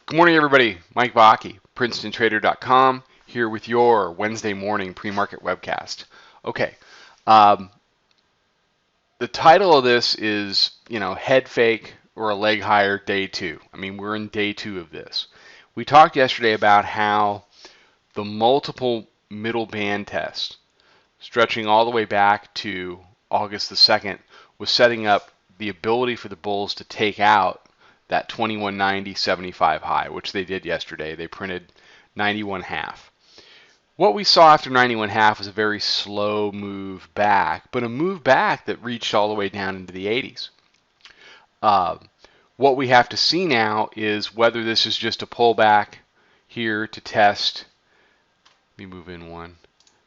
Good morning, everybody. Mike Vacchi, PrincetonTrader.com, here with your Wednesday morning pre-market webcast. Okay, um, the title of this is, head fake or a leg higher day two. I mean, we're in day two of this. We talked yesterday about how the multiple middle band test, stretching all the way back to August the 2nd, was setting up the ability for the bulls to take out that 21.90.75 high, which they did yesterday. They printed 91.5. What we saw after 91.5 was a very slow move back, but a move back that reached all the way down into the 80s. What we have to see now is whether this is just a pullback here to test, let me move in one,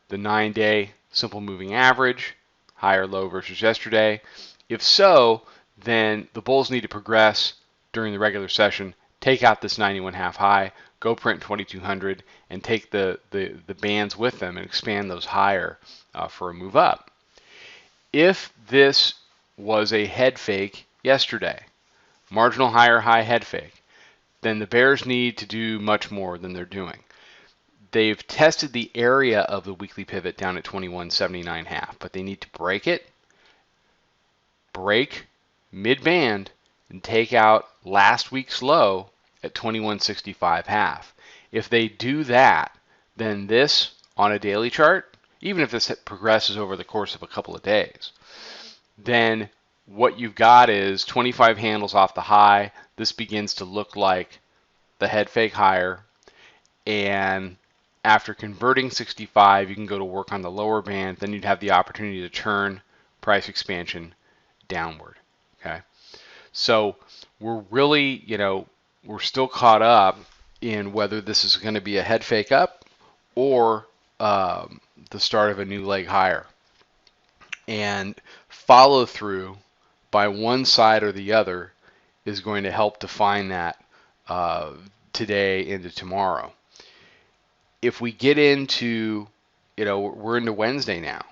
the 9-day simple moving average, high or low versus yesterday. If so, then the bulls need to progress during the regular session, take out this 91.5 high, go print 2200, and take the bands with them and expand those higher for a move up. If this was a head fake yesterday, marginal higher high head fake, then the bears need to do much more than they're doing. They've tested the area of the weekly pivot down at 21.79.5, but they need to break mid-band, and take out last week's low at 21.65.5. If they do that, then this on a daily chart, even if this progresses over the course of a couple of days, then what you've got is 25 handles off the high. This begins to look like the head fake higher, and after converting 65, you can go to work on the lower band. Then you'd have the opportunity to turn price expansion downward. Okay, so we're really, we're still caught up in whether this is going to be a head fake up or the start of a new leg higher. And follow through by one side or the other is going to help define that today into tomorrow. If we get into, we're into Wednesday now.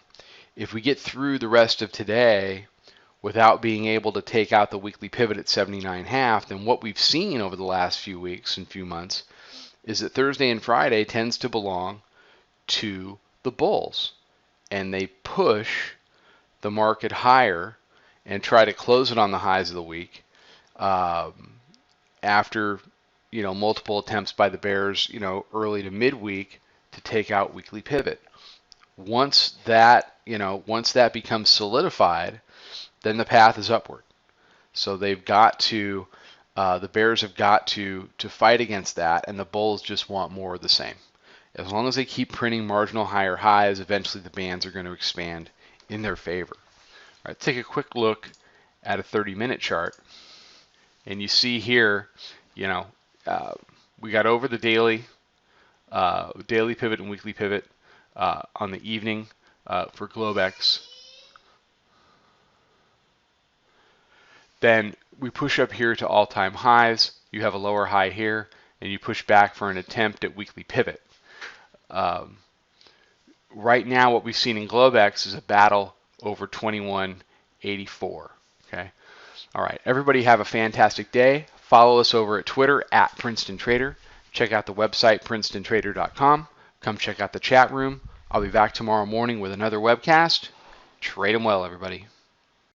If we get through the rest of today without being able to take out the weekly pivot at 79.5, then what we've seen over the last few weeks and few months is that Thursday and Friday tends to belong to the bulls, and they push the market higher and try to close it on the highs of the week after multiple attempts by the bears early to midweek to take out weekly pivot. Once that becomes solidified, then the path is upward. So they've got to, the bears have got to fight against that, and the bulls just want more of the same. As long as they keep printing marginal higher highs, eventually the bands are going to expand in their favor. All right, take a quick look at a 30-minute chart, and you see here, we got over the daily pivot and weekly pivot on the evening for Globex. Then we push up here to all-time highs. You have a lower high here, and you push back for an attempt at weekly pivot. Right now, what we've seen in Globex is a battle over 21.84. Okay. All right. Everybody have a fantastic day. Follow us over at Twitter at Princeton Trader. Check out the website PrincetonTrader.com. Come check out the chat room. I'll be back tomorrow morning with another webcast. Trade 'em well, everybody.